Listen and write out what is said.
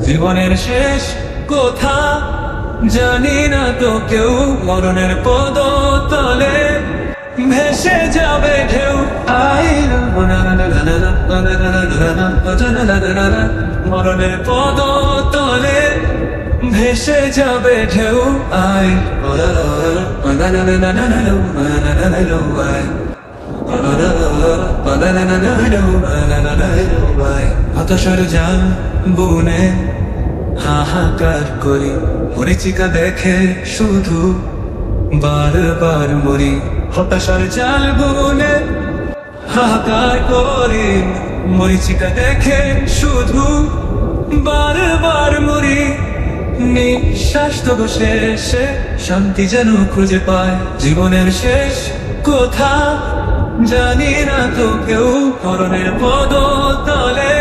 জীবনের শেষ কোথা জানি না তো কেউ, মরণের পদতলে ভেসে যাবে ঢেউ। মরণের পদতলে ভেসে যাবে ঢেউ। আয় হতাশার জাল বুনে হাহাকার করি, মরিচিকা দেখে শুধু বারবার মরি। হতাশার জাল বুনে হাহাকার করি, মরিচিকা দেখে শুধু বারবার মরি। নিঃশ্বাস তবু শেষে শান্তি যেন খুঁজে পায়, জীবনের শেষ কোথা জানি না তো কেউ, মরণের পদতলে